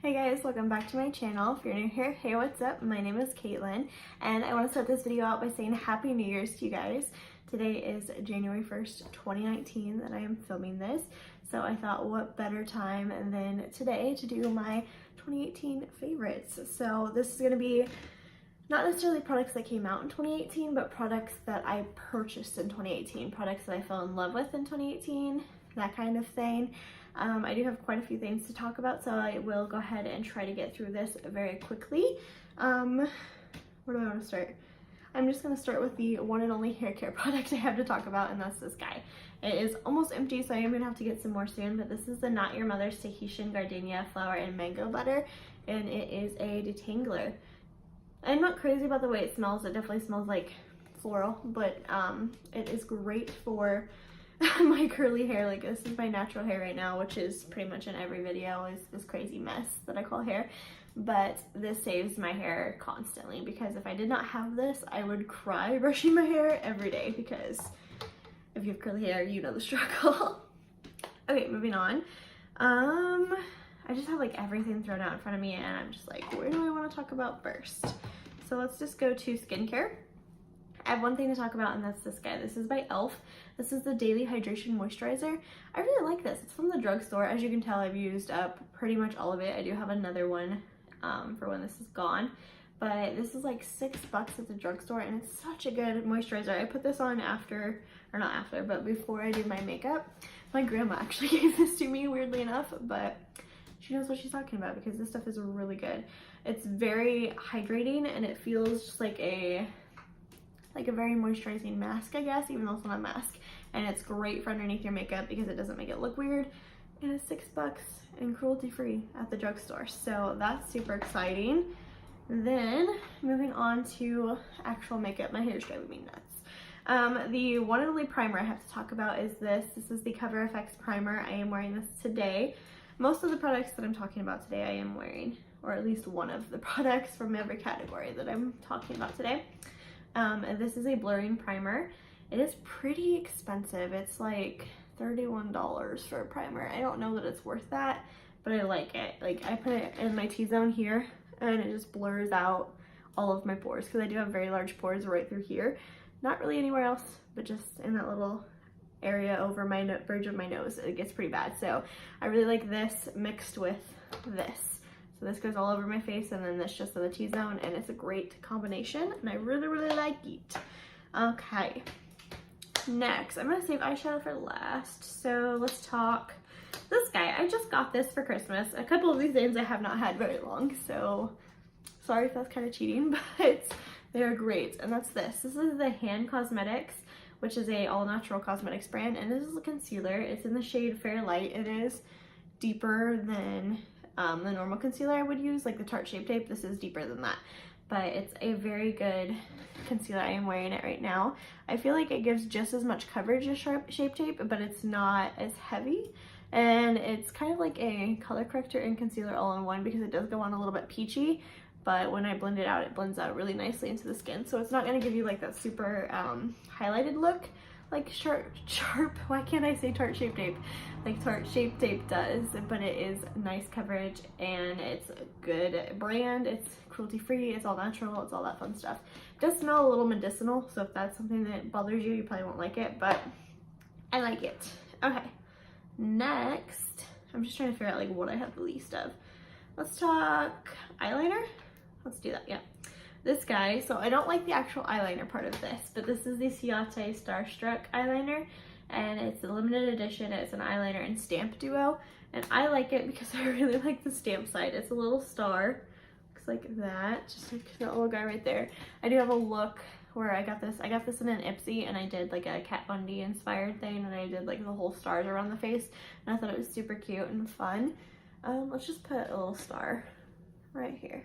Hey guys, welcome back to my channel. If you're new here, hey, what's up? My name is Caitlin, and I want to start this video out by saying Happy New Year's to you guys. Today is January 1st, 2019 that I am filming this, so I thought what better time than today to do my 2018 favorites. So this is going to be not necessarily products that came out in 2018, but products that I purchased in 2018, products that I fell in love with in 2018, that kind of thing. I do have quite a few things to talk about, so I will go ahead and try to get through this very quickly. Where do I want to start? I'm just going to start with the one and only hair care product I have to talk about, and that's this guy. It is almost empty, so I am going to have to get some more soon, but this is the Not Your Mother's Tahitian Gardenia Flower and Mango Butter, and it is a detangler. I'm not crazy about the way it smells. It definitely smells like floral, but it is great for my curly hair. Like, this is my natural hair right now, which is pretty much in every video is this crazy mess that I call hair, but this saves my hair constantly, because if I did not have this, I would cry brushing my hair every day, because if you have curly hair, you know the struggle. Okay, moving on. I just have like everything thrown out in front of me, and I'm just like, where do I want to talk about first? So let's just go to skincare. I have one thing to talk about, and that's this guy. This is by e.l.f. This is the Daily Hydration Moisturizer. I really like this. It's from the drugstore. As you can tell, I've used up pretty much all of it. I do have another one for when this is gone, but this is like $6 at the drugstore, and it's such a good moisturizer. I put this on after, or not after, but before I do my makeup. My grandma actually gave this to me, weirdly enough, but she knows what she's talking about, because this stuff is really good. It's very hydrating, and it feels just like a very moisturizing mask, I guess, even though it's not a mask. And it's great for underneath your makeup because it doesn't make it look weird. And it's $6 and cruelty free at the drugstore. So that's super exciting. Then moving on to actual makeup. My hair is driving me nuts. The one and only primer I have to talk about is this. This is the Cover FX primer. I am wearing this today. Most of the products that I'm talking about today I am wearing, or at least one of the products from every category that I'm talking about today. This is a blurring primer. It is pretty expensive. It's like $31 for a primer. I don't know that it's worth that, but I like it. Like, I put it in my T-zone here, and it just blurs out all of my pores, because I do have very large pores right through here. Not really anywhere else, but just in that little area over my bridge of my nose. It gets pretty bad. So I really like this mixed with this. So this goes all over my face, and then this just in the T-zone, and it's a great combination, and I really, really like it. Okay, next, I'm gonna save eyeshadow for last, so let's talk this guy. I just got this for Christmas. A couple of these names I have not had very long, so sorry if that's kind of cheating, but they're great, and that's this. This is the Hand Cosmetics, which is a all-natural cosmetics brand, and this is a concealer. It's in the shade Fair Light. It is deeper than the normal concealer I would use, like the Tarte Shape Tape. This is deeper than that, but it's a very good concealer. I am wearing it right now. I feel like it gives just as much coverage as Shape Tape, but it's not as heavy, and it's kind of like a color corrector and concealer all in one, because it does go on a little bit peachy, but when I blend it out, it blends out really nicely into the skin, so it's not going to give you like that super highlighted look like sharp, why can't I say Tarte Shape Tape, like Tarte Shape Tape does, but it is nice coverage, and it's a good brand. It's cruelty free, it's all natural, it's all that fun stuff. It does smell a little medicinal, so if that's something that bothers you, you probably won't like it, but I like it. Okay, next, I'm just trying to figure out like what I have the least of. Let's talk eyeliner. Let's do that, yeah. This guy, so I don't like the actual eyeliner part of this, but this is the Ciate Starstruck eyeliner, and it's a limited edition. It's an eyeliner and stamp duo, and I like it because I really like the stamp side. It's a little star, looks like that, just like that little guy right there. I do have a look where I got this in an Ipsy, and I did like a Kat Von D inspired thing, and I did like the whole stars around the face, and I thought it was super cute and fun. Let's just put a little star right here.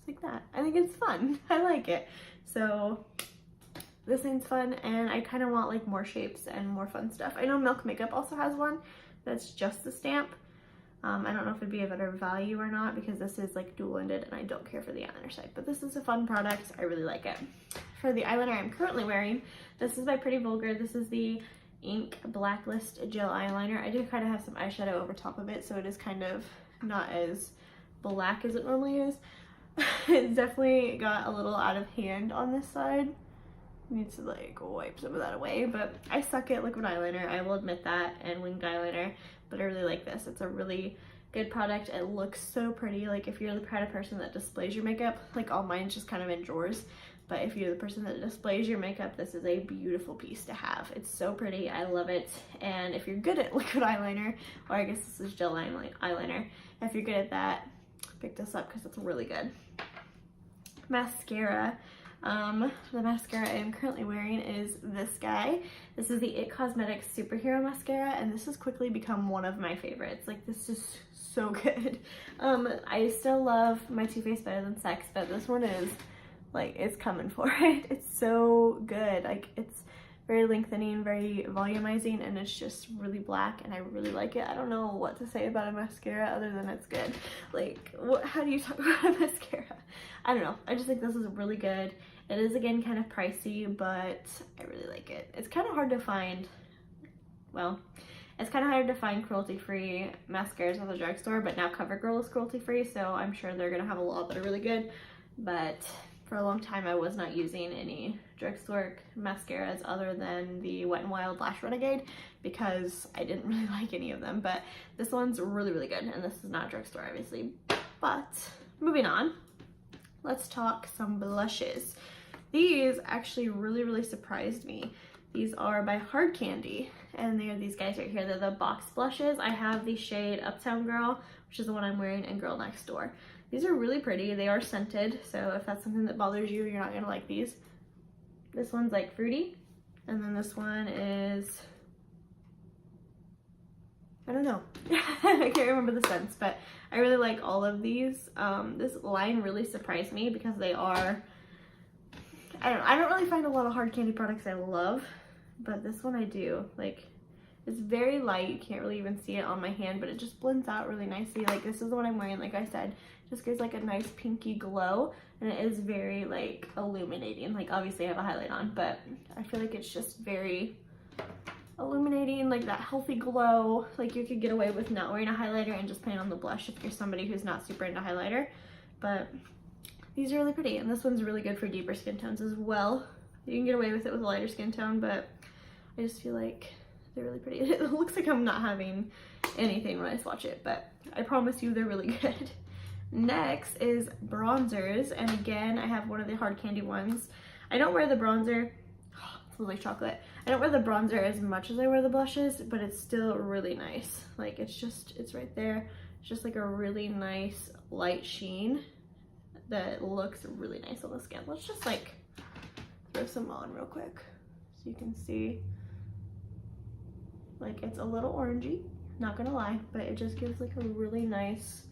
Like that. I think it's fun. I like it. So this thing's fun, and I kind of want like more shapes and more fun stuff. I know Milk Makeup also has one that's just the stamp. I don't know if it'd be a better value or not, because this is like dual-ended, and I don't care for the eyeliner side, but this is a fun product. I really like it. For the eyeliner I'm currently wearing, this is by Pretty Vulgar. This is the ink Blacklist gel eyeliner. I do kind of have some eyeshadow over top of it, so it is kind of not as black as it normally is. It's definitely got a little out of hand on this side. Need to like wipe some of that away, but I suck at liquid eyeliner, I will admit that, and winged eyeliner, but I really like this. It's a really good product. It looks so pretty. Like if you're the kind of person that displays your makeup, like all mine's just kind of in drawers, but if you're the person that displays your makeup, this is a beautiful piece to have. It's so pretty, I love it. And if you're good at liquid eyeliner, or I guess this is gel eyeliner, if you're good at that, pick this up because it's really good. Mascara. The mascara I am currently wearing is this guy. This is the It Cosmetics Superhero Mascara, and this has quickly become one of my favorites. Like, this is so good. I still love my Too Faced Better Than Sex, but this one is, like, it's coming for it. It's so good. Like, it's very lengthening, very volumizing, and it's just really black, and I really like it. I don't know what to say about a mascara other than it's good. Like, how do you talk about a mascara? I don't know. I just think this is really good. It is, again, kind of pricey, but I really like it. It's kind of hard to find, well, it's kind of hard to find cruelty-free mascaras at the drugstore, but now CoverGirl is cruelty-free, so I'm sure they're going to have a lot that are really good. But for a long time, I was not using any drugstore mascaras other than the Wet n Wild Lash Renegade because I didn't really like any of them. But this one's really, really good, and this is not drugstore, obviously. But moving on, let's talk some blushes. These actually really, really surprised me. These are by Hard Candy, and they are these guys right here. They're the box blushes. I have the shade Uptown Girl, which is the one I'm wearing, and Girl Next Door. These are really pretty. They are scented, so if that's something that bothers you, you're not gonna like these. This one's like fruity, and then this one is, I don't know. I can't remember the scents, but I really like all of these. This line really surprised me because they are, I don't really find a lot of Hard Candy products I love, but this one I do. Like, it's very light. You can't really even see it on my hand, but it just blends out really nicely. Like, this is the one I'm wearing, like I said. Just gives like a nice pinky glow, and it is very like illuminating. Like, obviously I have a highlight on, but I feel like it's just very illuminating, like that healthy glow. Like, you could get away with not wearing a highlighter and just putting on the blush if you're somebody who's not super into highlighter. But these are really pretty, and this one's really good for deeper skin tones as well. You can get away with it with a lighter skin tone, but I just feel like they're really pretty. It looks like I'm not having anything when I swatch it, but I promise you they're really good. Next is bronzers, and again, I have one of the Hard Candy ones. I don't wear the bronzer, it smells like chocolate. I don't wear the bronzer as much as I wear the blushes, but it's still really nice. Like, it's right there. It's just like a really nice light sheen that looks really nice on the skin. Let's just like throw some on real quick so you can see. Like, it's a little orangey, not gonna lie, but it just gives like a really nice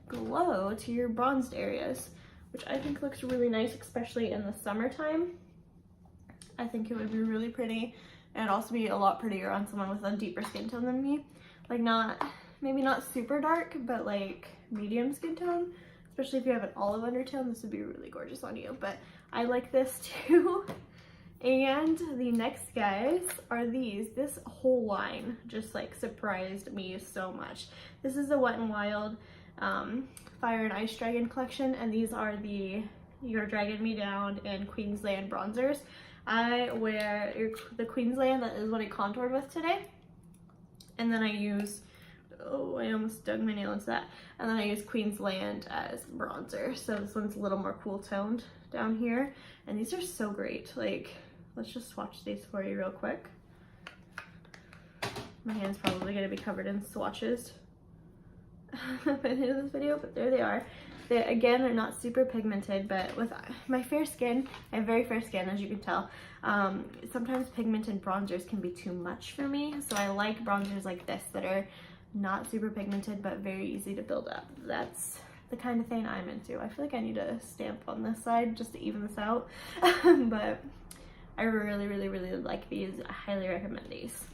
glow to your bronzed areas, which I think looks really nice, especially in the summertime. I think it would be really pretty, and also be a lot prettier on someone with a deeper skin tone than me. Like, maybe not super dark, but like medium skin tone. Especially if you have an olive undertone, this would be really gorgeous on you. But I like this too. And the next guys are these. This whole line just like surprised me so much. This is the Wet n Wild Fire and Ice Dragon collection, and these are the You're Dragging Me Down and Queensland bronzers. I wear the Queensland, that is what I contoured with today, and then I use, oh, I almost dug my nail into that, and then I use Queensland as bronzer. So this one's a little more cool toned down here, and these are so great. Like, let's just swatch these for you real quick. My hand's probably going to be covered in swatches by the end of this video, but there they are. They, again, are not super pigmented, but with my fair skin, I have very fair skin, as you can tell. Sometimes pigmented bronzers can be too much for me, so I like bronzers like this that are not super pigmented, but very easy to build up. That's the kind of thing I'm into. I feel like I need a stamp on this side just to even this out, but I really, really, really like these. I highly recommend these.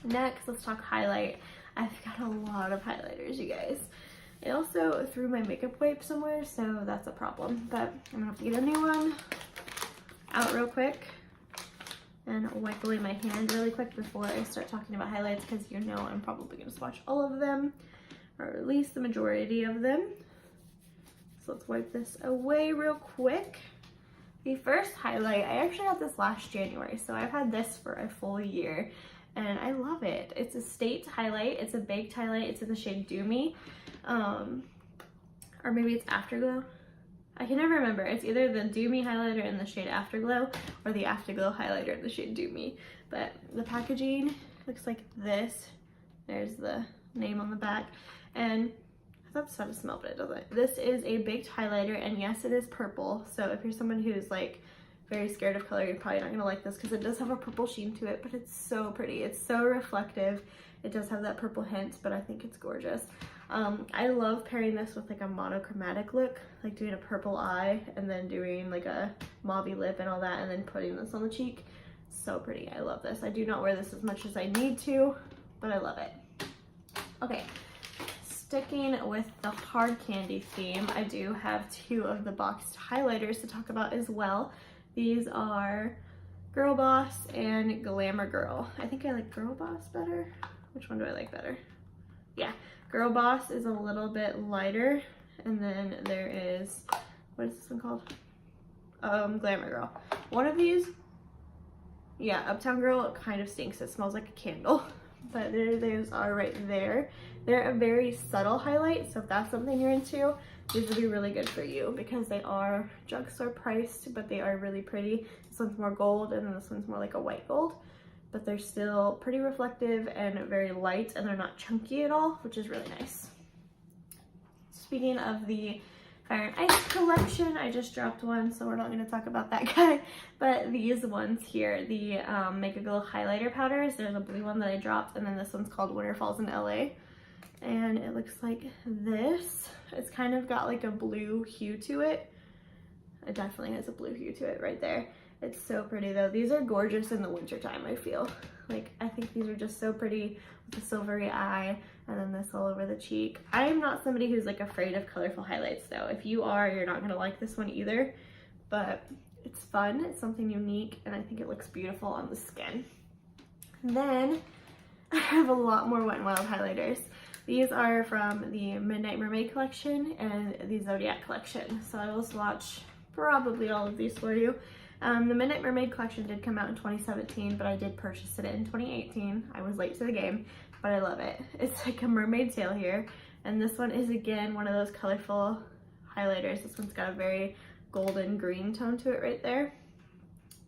Next, let's talk highlight. I've got a lot of highlighters, you guys. I also threw my makeup wipe somewhere, so that's a problem, but I'm gonna have to get a new one out real quick. and wipe away my hand really quick before I start talking about highlights, because you know I'm probably going to swatch all of them, or at least the majority of them. So let's wipe this away real quick. The first highlight, I actually got this last January, so I've had this for a full year, and I love it. It's a State highlight. It's a baked highlight. It's in the shade Do Me, or maybe it's Afterglow. I can never remember. It's either the Do Me highlighter in the shade Afterglow or the Afterglow highlighter in the shade Do Me. But the packaging looks like this. There's the name on the back. And I thought this had a smell, but it doesn't. This is a baked highlighter, and yes, it is purple. So if you're someone who's like very scared of color, you're probably not gonna like this because it does have a purple sheen to it, but it's so pretty. It's so reflective. It does have that purple hint, but I think it's gorgeous. I love pairing this with like a monochromatic look, like doing a purple eye and then doing like a mauvey lip and all that, and then putting this on the cheek. So pretty. I love this. I do not wear this as much as I need to, but I love it. Okay, sticking with the hard candy theme, I do have two of the boxed highlighters to talk about as well. These are Girl Boss and Glamour Girl. I think I like Girl Boss better. Which one do I like better? Yeah, Girl Boss is a little bit lighter, and then there is, what is this one called? Glamour Girl. One of these, yeah, Uptown Girl kind of stinks. It smells like a candle, but those are right there. They're a very subtle highlight, so if that's something you're into, these will be really good for you because they are drugstore priced, but they are really pretty. This one's more gold, and then this one's more like a white gold. But they're still pretty reflective and very light, and they're not chunky at all, which is really nice. Speaking of the Fire and Ice collection, I just dropped one, so we're not going to talk about that guy. But these ones here, the Make a Glow highlighter powders, there's a blue one that I dropped, and then this one's called Winter Falls in LA. And it looks like this. It's kind of got like a blue hue to it. It definitely has a blue hue to it right there. It's so pretty though. These are gorgeous in the winter time, I feel. Like, I think these are just so pretty with the silvery eye and then this all over the cheek. I am not somebody who's like afraid of colorful highlights though. If you are, you're not gonna like this one either, but it's fun, it's something unique, and I think it looks beautiful on the skin. And then I have a lot more Wet n Wild highlighters. These are from the Midnight Mermaid collection and the Zodiac collection. So I will swatch probably all of these for you. The Midnight Mermaid collection did come out in 2017, but I did purchase it in 2018. I was late to the game, but I love it. It's like a mermaid tail here. And this one is, again, one of those colorful highlighters. This one's got a very golden green tone to it right there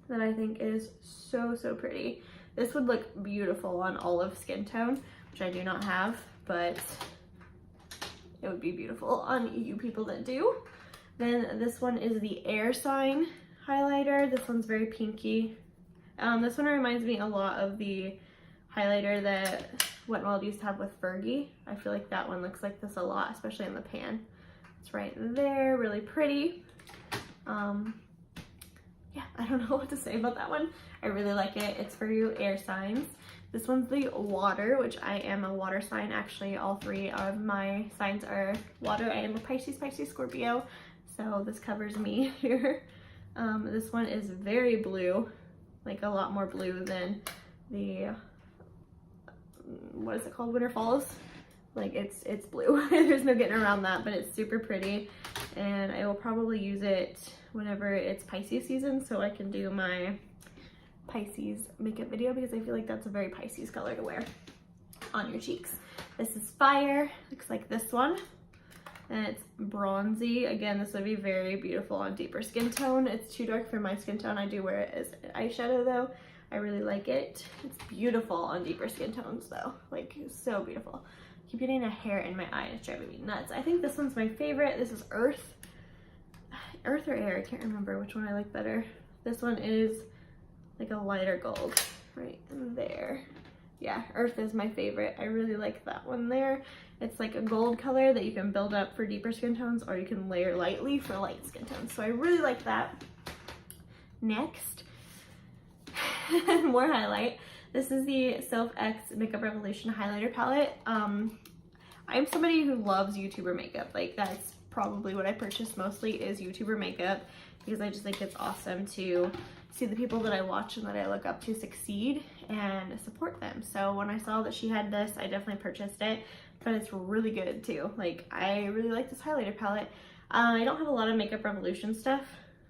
that I think is so, so pretty. This would look beautiful on olive skin tone, which I do not have, but it would be beautiful on you people that do. Then this one is the Air Sign highlighter. This one's very pinky. This one reminds me a lot of the highlighter that Wet n Wild used to have with Fergie. I feel like that one looks like this a lot, especially in the pan. It's right there, really pretty. Yeah, I don't know what to say about that one. I really like it. It's for you air signs. This one's the Water, which I am a water sign. Actually, all three of my signs are water. I am a Pisces, Scorpio, so this covers me here. This one is very blue, like a lot more blue than the, what is it called, Winter Falls? Like it's blue. There's no getting around that, but it's super pretty. And I will probably use it whenever it's Pisces season, so I can do my Pisces makeup video, because I feel like that's a very Pisces color to wear on your cheeks. This is Fire, looks like this one. And it's bronzy. Again, this would be very beautiful on deeper skin tone. It's too dark for my skin tone. I do wear it as eyeshadow though. I really like it. It's beautiful on deeper skin tones though. Like, so beautiful. I keep getting a hair in my eye. It's driving me nuts. I think this one's my favorite. This is Earth. Earth or Air, I can't remember which one I like better. This one is like a lighter gold right there. Yeah, Earth is my favorite. I really like that one there. It's like a gold color that you can build up for deeper skin tones, or you can layer lightly for light skin tones. So I really like that. Next, more highlight. This is the Sylph X Makeup Revolution highlighter palette. I'm somebody who loves YouTuber makeup. Like, that's probably what I purchase mostly is YouTuber makeup, because I just think it's awesome to see the people that I watch and that I look up to succeed and support them. So when I saw that she had this, I definitely purchased it, but it's really good too. Like, I really like this highlighter palette. I don't have a lot of Makeup Revolution stuff,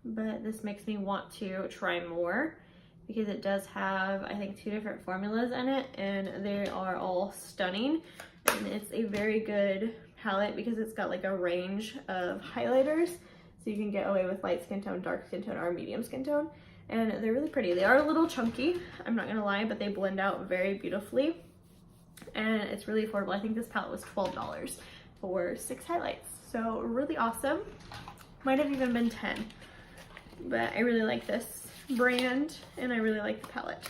but this makes me want to try more because it does have, I think, 2 different formulas in it, and they are all stunning. And it's a very good palette because it's got like a range of highlighters, so you can get away with light skin tone, dark skin tone, or medium skin tone. And they're really pretty. They are a little chunky, I'm not gonna lie, but they blend out very beautifully. And it's really affordable. I think this palette was $12 for 6 highlights. So really awesome. Might have even been 10. But I really like this brand and I really like the palette.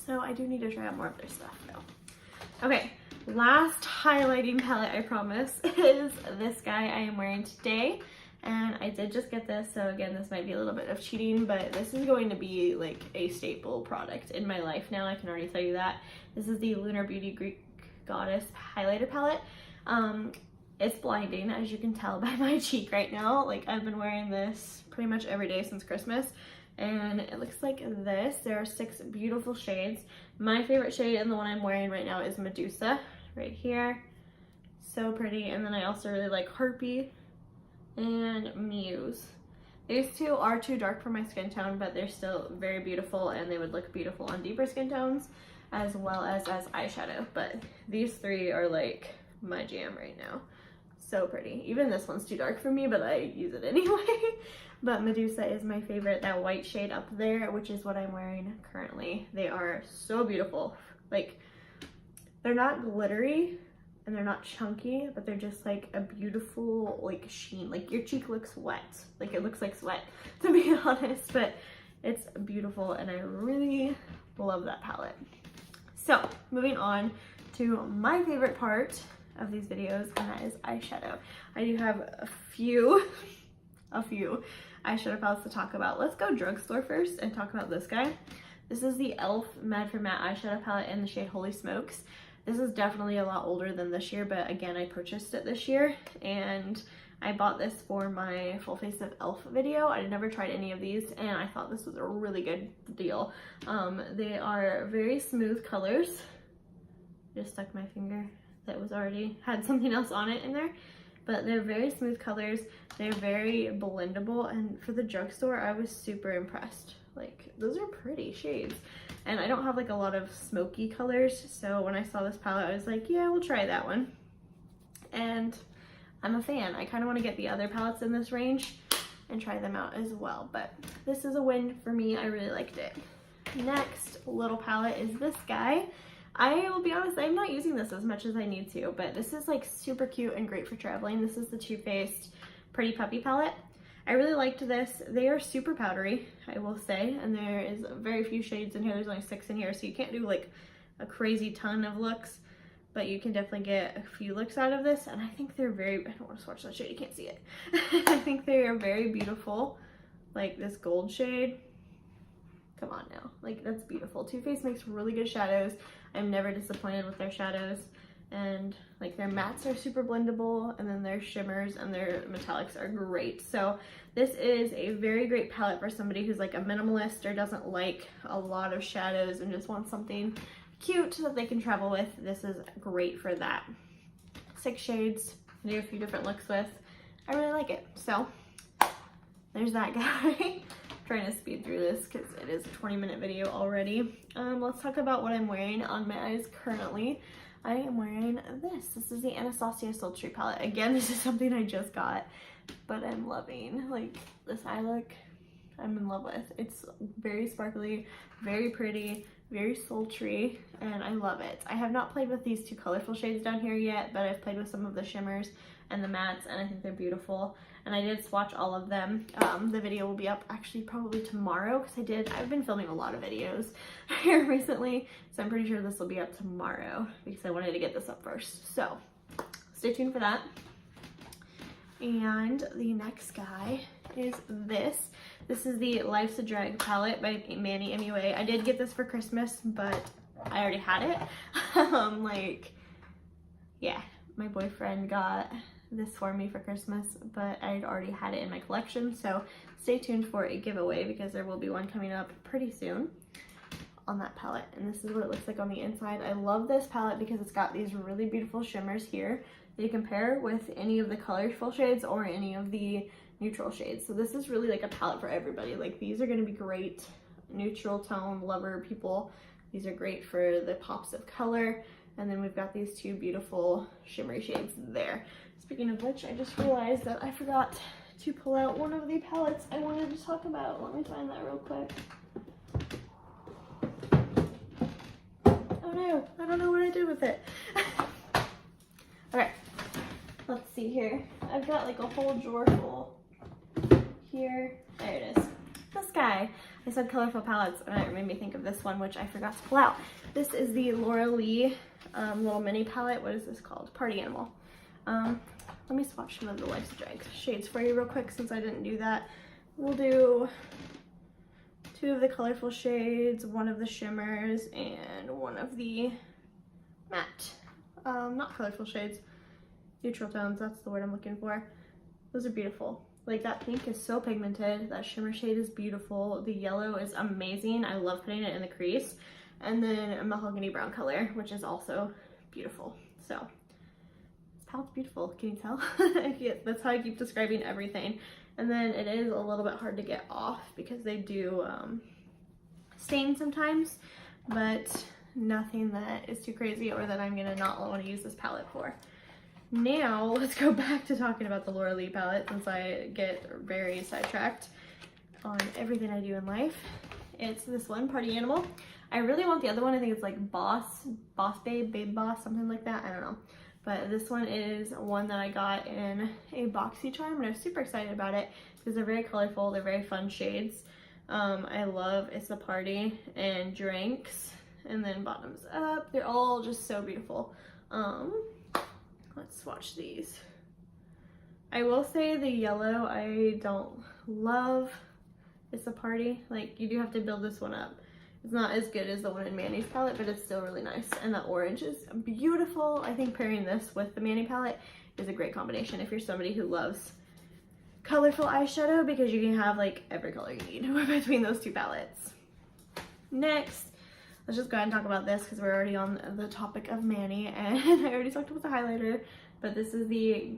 So I do need to try out more of their stuff though. Okay, last highlighting palette, I promise, is this guy I am wearing today. And I did just get this, so again, this might be a little bit of cheating, but this is going to be like a staple product in my life now, I can already tell you that. This is the Lunar Beauty Greek Goddess highlighter palette. It's blinding, as you can tell by my cheek right now. Like, I've been wearing this pretty much every day since Christmas, and it looks like this. There are 6 beautiful shades. My favorite shade, and the one I'm wearing right now, is Medusa, right here. So pretty. And then I also really like Harpy and Muse. These 2 are too dark for my skin tone, but they're still very beautiful, and they would look beautiful on deeper skin tones as well as eyeshadow. But these 3 are like my jam right now. So pretty. Even this one's too dark for me, but I use it anyway. But Medusa is my favorite, that white shade up there, which is what I'm wearing currently. They are so beautiful. Like, they're not glittery and they're not chunky, but they're just like a beautiful like sheen. Like, your cheek looks wet. Like, it looks like sweat, to be honest, but it's beautiful and I really love that palette. So moving on to my favorite part of these videos, and that is eyeshadow. I do have a few eyeshadow palettes to talk about. Let's go drugstore first and talk about this guy. This is the e.l.f. Mad for Matte eyeshadow palette in the shade Holy Smokes. This is definitely a lot older than this year, but again, I purchased it this year, and I bought this for my full face of e.l.f. video. I had never tried any of these, and I thought this was a really good deal. They are very smooth colors. Just stuck my finger that was already had something else on it in there, but they're very smooth colors. They're very blendable, and for the drugstore, I was super impressed. Like, those are pretty shades, and I don't have like a lot of smoky colors, so when I saw this palette, I was like, yeah, we'll try that one. And I'm a fan. I kind of want to get the other palettes in this range and try them out as well, but this is a win for me. I really liked it. Next little palette is this guy. I will be honest, I'm not using this as much as I need to, but this is like super cute and great for traveling. This is the Too Faced Pretty Puppy palette. I really liked this. They are super powdery, I will say, and there is very few shades in here. There's only 6 in here, so you can't do like a crazy ton of looks, but you can definitely get a few looks out of this, and I think they're very, I don't want to swatch that shade, you can't see it. I think they are very beautiful. Like this gold shade, come on now, like that's beautiful. Too Faced makes really good shadows. I'm never disappointed with their shadows, and like their mattes are super blendable, and then their shimmers and their metallics are great. So this is a very great palette for somebody who's like a minimalist or doesn't like a lot of shadows and just wants something cute that they can travel with. This is great for that. 6 shades, I do a few different looks with. I really like it. So there's that guy. Trying to speed through this because it is a 20-minute video already. Let's talk about what I'm wearing on my eyes currently. I am wearing this. This is the Anastasia Sultry palette. Again, this is something I just got, but I'm loving. Like, this eye look, I'm in love with. It's very sparkly, very pretty, very sultry, and I love it. I have not played with these 2 colorful shades down here yet, but I've played with some of the shimmers and the mattes, and I think they're beautiful. And I did swatch all of them. The video will be up actually probably tomorrow, because I've been filming a lot of videos here recently, so I'm pretty sure this will be up tomorrow because I wanted to get this up first. So stay tuned for that. And the next guy is this. This is the Life's a Drag palette by Manny MUA. I did get this for Christmas, but I already had it. Yeah, my boyfriend got this for me for Christmas, but I'd already had it in my collection, so stay tuned for a giveaway because there will be one coming up pretty soon on that palette. And this is what it looks like on the inside. I love this palette because it's got these really beautiful shimmers here that you can pair with any of the colorful shades or any of the neutral shades. So this is really like a palette for everybody. Like these are going to be great neutral tone lover people. These are great for the pops of color. And then we've got these two beautiful shimmery shades there. Speaking of which, I just realized that I forgot to pull out one of the palettes I wanted to talk about. Let me find that real quick. Oh no, I don't know what I did with it. Okay, let's see here. I've got like a whole drawer full here. There it is. This guy. I said colorful palettes and it made me think of this one, which I forgot to pull out. This is the Laura Lee little mini palette. What is this called? Party Animal. Let me swatch some of the Life's Drag shades for you real quick since I didn't do that. We'll do two of the colorful shades, one of the shimmers, and one of the matte, not colorful shades, neutral tones, that's the word I'm looking for. Those are beautiful. Like that pink is so pigmented, that shimmer shade is beautiful, the yellow is amazing, I love putting it in the crease, and then a mahogany brown color, which is also beautiful. So this palette's beautiful, can you tell? That's how I keep describing everything. And then it is a little bit hard to get off because they do stain sometimes, but nothing that is too crazy or that I'm gonna not want to use this palette for. Now let's go back to talking about the Laura Lee palette since I get very sidetracked on everything I do in life. It's this one, Party Animal. I really want the other one. I think it's like Boss Babe, Babe Boss, something like that. I don't know. But this one is one that I got in a BoxyCharm and I'm super excited about it because they're very colorful. They're very fun shades. I love It's a Party and Drinks and then Bottoms Up. They're all just so beautiful. Let's swatch these. I will say the yellow I don't love. It's a Party. Like you do have to build this one up. It's not as good as the one in Manny's palette, but it's still really nice. And the orange is beautiful. I think pairing this with the Manny palette is a great combination if you're somebody who loves colorful eyeshadow because you can have like every color you need between those two palettes. Next, let's just go ahead and talk about this because we're already on the topic of Manny and I already talked about the highlighter, but this is the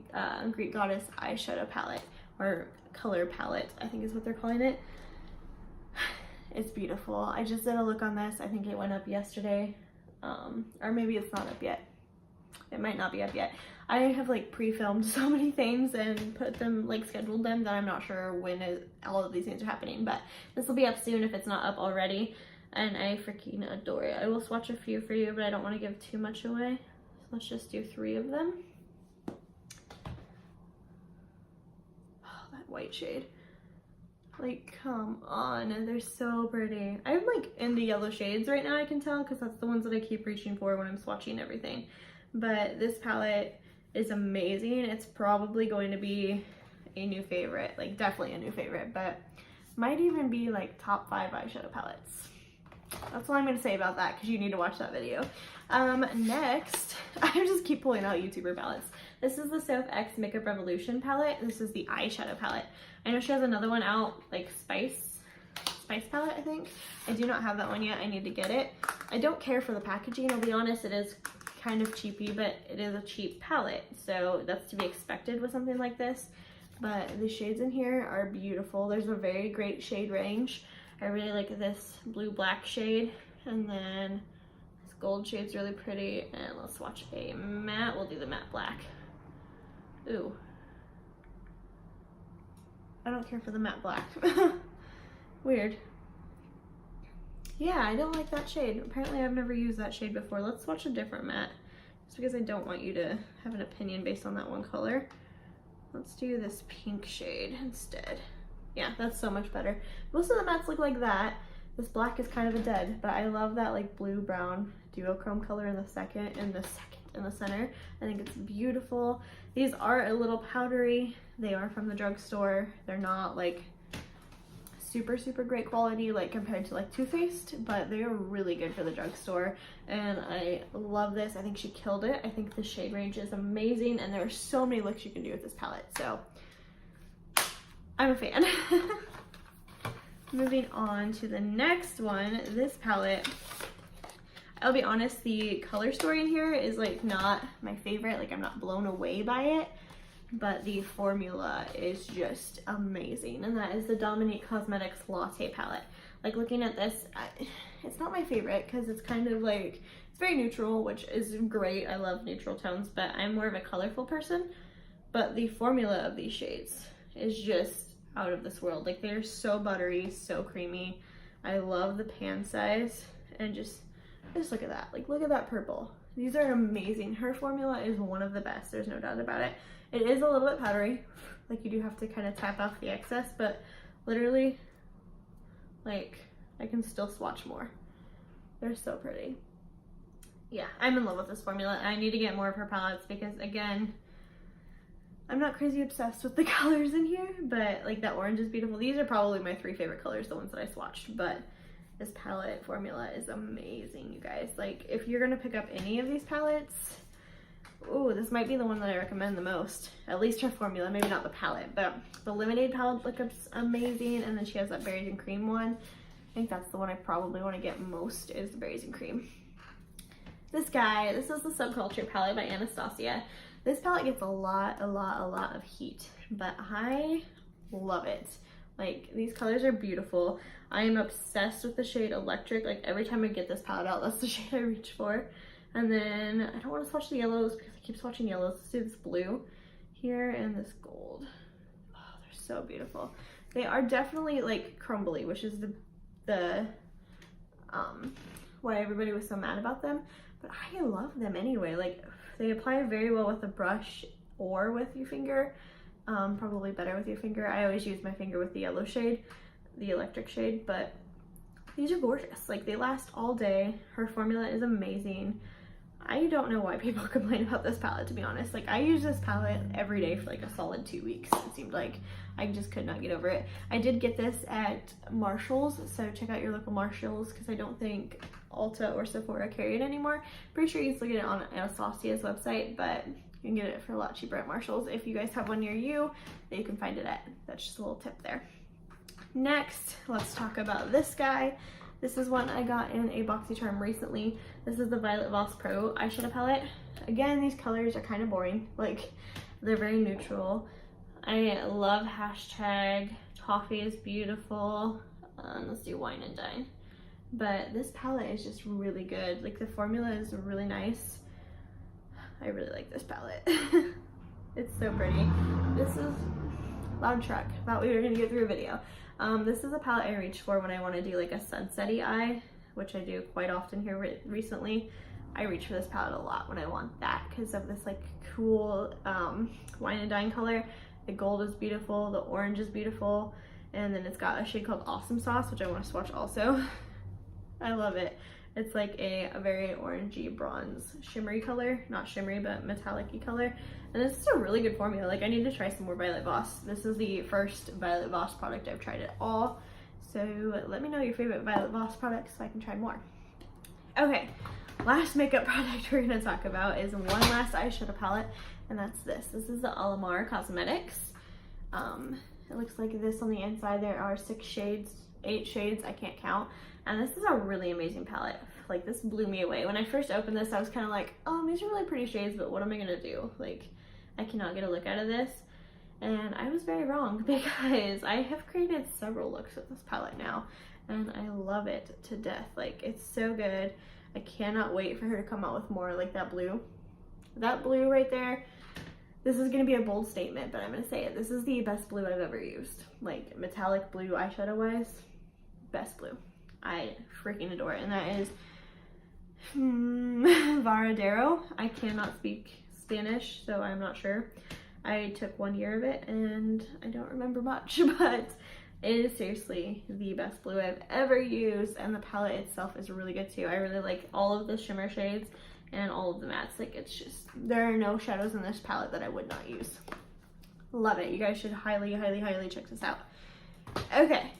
Greek Goddess eyeshadow palette or color palette, I think is what they're calling it. It's beautiful. I just did a look on this. I think it went up yesterday, or maybe it's not up yet. It might not be up yet. I have like pre-filmed so many things and put them, like scheduled them, that I'm not sure when all of these things are happening, but this will be up soon if it's not up already. And I freaking adore it. I will swatch a few for you, but I don't want to give too much away. So let's just do 3 of them. Oh, that white shade. Like, come on, they're so pretty. I'm like into yellow shades right now, I can tell, because that's the ones that I keep reaching for when I'm swatching everything. But this palette is amazing. It's probably going to be a new favorite, like definitely a new favorite, but might even be like top 5 eyeshadow palettes. That's all I'm going to say about that because you need to watch that video. Next, I just keep pulling out YouTuber palettes. This is the Soph X Makeup Revolution palette. This is the eyeshadow palette. I know she has another one out, like Spice palette, I think. I do not have that one yet. I need to get it. I don't care for the packaging, I'll be honest. It is kind of cheapy, but it is a cheap palette, so that's to be expected with something like this. But the shades in here are beautiful. There's a very great shade range. I really like this blue-black shade, and then this gold shade's really pretty. And let's swatch a matte. We'll do the matte black. Ooh. I don't care for the matte black. Weird. Yeah, I don't like that shade. Apparently I've never used that shade before. Let's swatch a different matte, just because I don't want you to have an opinion based on that one color. Let's do this pink shade instead. Yeah, that's so much better. Most of the mattes look like that. This black is kind of a dead, but I love that like blue-brown duochrome color in the center. I think it's beautiful. These are a little powdery. They are from the drugstore. They're not like super, super great quality, like compared to like Too Faced, but they are really good for the drugstore, and I love this. I think she killed it. I think the shade range is amazing, and there are so many looks you can do with this palette, so I'm a fan. Moving on to the next one, this palette, I'll be honest, the color story in here is like not my favorite, like I'm not blown away by it, but the formula is just amazing, and that is the Dominique Cosmetics Latte palette. Like looking at this, it's not my favorite because it's kind of like, it's very neutral, which is great. I love neutral tones, but I'm more of a colorful person, but the formula of these shades is just out of this world. Like they're so buttery, so creamy. I love the pan size, and just look at that. Like look at that purple. These are amazing. Her formula is one of the best, there's no doubt about it. It is a little bit powdery, like you do have to kind of tap off the excess, but literally, like, I can still swatch more. They're so pretty. Yeah, I'm in love with this formula. I need to get more of her palettes because, again, I'm not crazy obsessed with the colors in here, but like that orange is beautiful. These are probably my 3 favorite colors, the ones that I swatched, but this palette formula is amazing, you guys. Like if you're gonna pick up any of these palettes, oh, this might be the one that I recommend the most. At least her formula, maybe not the palette, but the Lemonade palette looks amazing, and then she has that berries and cream one. I think that's the one I probably want to get most, is the berries and cream. This is the Subculture palette by Anastasia. This palette gets a lot of heat, but I love it. Like these colors are beautiful. I am obsessed with the shade Electric. Like every time I get this palette out, that's the shade I reach for. And then I don't want to swatch the yellows because I keep swatching yellows. Let's do this blue here and this gold. Oh, they're so beautiful. They are definitely like crumbly, which is the why everybody was so mad about them. But I love them anyway. Like they apply very well with a brush or with your finger. Probably better with your finger. I always use my finger with the yellow shade, the Electric shade, but these are gorgeous. Like they last all day. Her formula is amazing. I don't know why people complain about this palette, to be honest. Like I use this palette every day for like a solid 2 weeks. It seemed like I just could not get over it. I did get this at Marshall's, so check out your local Marshall's because I don't think Ulta or Sephora carry it anymore. Pretty sure you can still get it on Anastasia's website, but you can get it for a lot cheaper at Marshall's. If you guys have one near you, that you can find it at. That's just a little tip there. Next, let's talk about this guy. This is one I got in a BoxyCharm recently. This is the Violet Voss Pro eyeshadow palette. Again, these colors are kind of boring. Like, they're very neutral. I love hashtag Toffee is beautiful. Let's do Wine and Dine. But this palette is just really good. Like, the formula is really nice. I really like this palette. It's so pretty. This is loud truck. Thought we were gonna get through a video. This is a palette I reach for when I want to do like a sunsetty eye, which I do quite often here recently. I reach for this palette a lot when I want that because of this like cool Wine and Dine color. The gold is beautiful, the orange is beautiful, and then it's got a shade called Awesome Sauce, which I want to swatch also. I love it. It's like a very orangey bronze shimmery color, not shimmery but metallic-y color, and this is a really good formula. Like I need to try some more Violet Voss. This is the first Violet Voss product I've tried at all, so let me know your favorite Violet Voss products so I can try more. Okay, last makeup product we're going to talk about is one last eyeshadow palette, and that's this. This is the Alamar Cosmetics. It looks like this on the inside. There are 6 shades, 8 shades, I can't count. And this is a really amazing palette. Like this blew me away. When I first opened this, I was kind of like, oh, these are really pretty shades, but what am I gonna do? Like, I cannot get a look out of this. And I was very wrong because I have created several looks with this palette now, and I love it to death. Like, it's so good. I cannot wait for her to come out with more. Like that blue right there. This is gonna be a bold statement, but I'm gonna say it. This is the best blue I've ever used. Like metallic blue eyeshadow wise, best blue. I freaking adore it, and that is Varadero. I cannot speak Spanish, so I'm not sure. I took 1 year of it, and I don't remember much, but it is seriously the best blue I've ever used, and the palette itself is really good too. I really like all of the shimmer shades and all of the mattes. Like, it's just, there are no shadows in this palette that I would not use. Love it. You guys should highly, highly, highly check this out. Okay.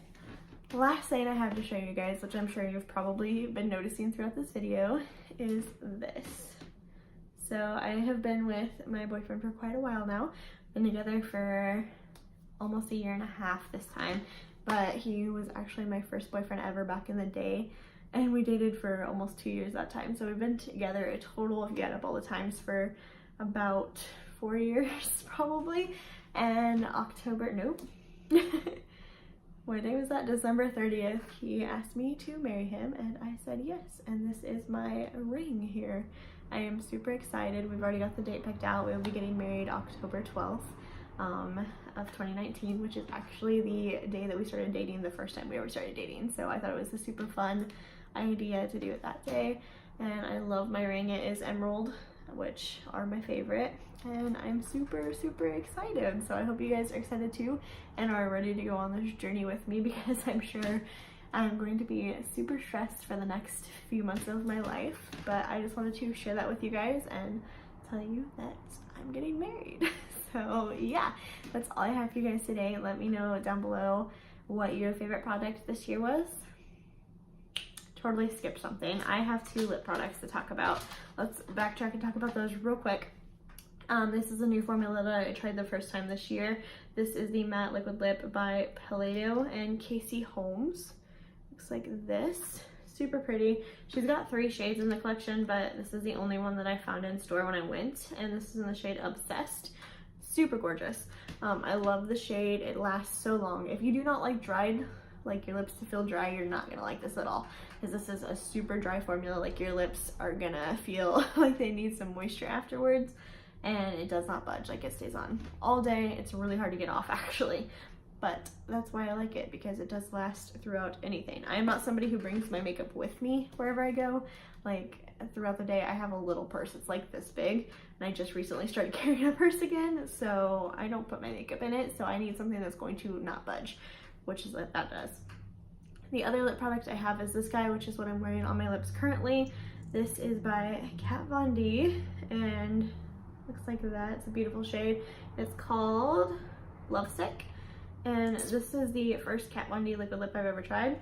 last thing I have to show you guys, which I'm sure you've probably been noticing throughout this video, is this. So I have been with my boyfriend for quite a while now. Been together for almost 1.5 years this time, but he was actually my first boyfriend ever back in the day, and we dated for almost 2 years that time. So we've been together a total, if you add up all the times, for about 4 years probably. And what day was that? December 30th, he asked me to marry him, and I said yes, and this is my ring here. I am super excited. We've already got the date picked out. We'll be getting married October 12th of 2019, which is actually the day that we started dating the first time we ever started dating. So I thought it was a super fun idea to do it that day, and I love my ring. It is emerald, which are my favorite, and I'm super excited. So I hope you guys are excited too and are ready to go on this journey with me, because I'm sure I'm going to be super stressed for the next few months of my life. But I just wanted to share that with you guys and tell you that I'm getting married. So yeah, that's all I have for you guys today. Let me know down below what your favorite product this year was. Totally skipped something. I have 2 lip products to talk about. Let's backtrack and talk about those real quick. This is a new formula that I tried the first time this year. This is the Matte Liquid Lip by Palladio and Casey Holmes. Looks like this. Super pretty. She's got 3 shades in the collection, but this is the only one that I found in store when I went, and this is in the shade Obsessed. Super gorgeous. I love the shade. It lasts so long. If you do not like your lips to feel dry, you're not gonna like this at all, because this is a super dry formula. Like, your lips are gonna feel like they need some moisture afterwards, and it does not budge. Like, it stays on all day. It's really hard to get off actually, but that's why I like it, because it does last throughout anything. I am not somebody who brings my makeup with me wherever I go. Like, throughout the day I have a little purse. It's like this big, and I just recently started carrying a purse again, so I don't put my makeup in it. So I need something that's going to not budge, which is what that does. The other lip product I have is this guy, which is what I'm wearing on my lips currently. This is by Kat Von D, and looks like that. It's a beautiful shade. It's called Lovesick, and this is the first Kat Von D liquid lip I've ever tried.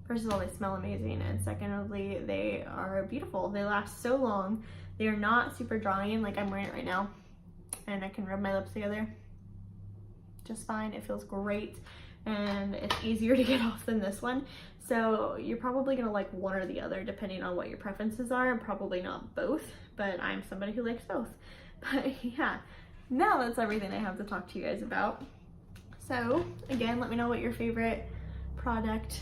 First of all, they smell amazing, and secondly, they are beautiful. They last so long. They are not super drying. Like, I'm wearing it right now, and I can rub my lips together just fine. It feels great, and it's easier to get off than this one. So you're probably gonna like one or the other depending on what your preferences are, probably not both, but I'm somebody who likes both. But yeah, now that's everything I have to talk to you guys about. So again, let me know what your favorite product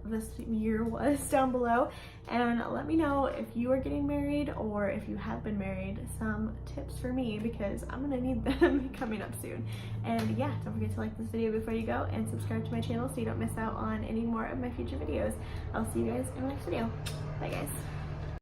this year was down below, and let me know if you are getting married or if you have been married, some tips for me, because I'm gonna need them coming up soon. And yeah, don't forget to like this video before you go, and subscribe to my channel so you don't miss out on any more of my future videos. I'll see you guys in the next video. Bye guys.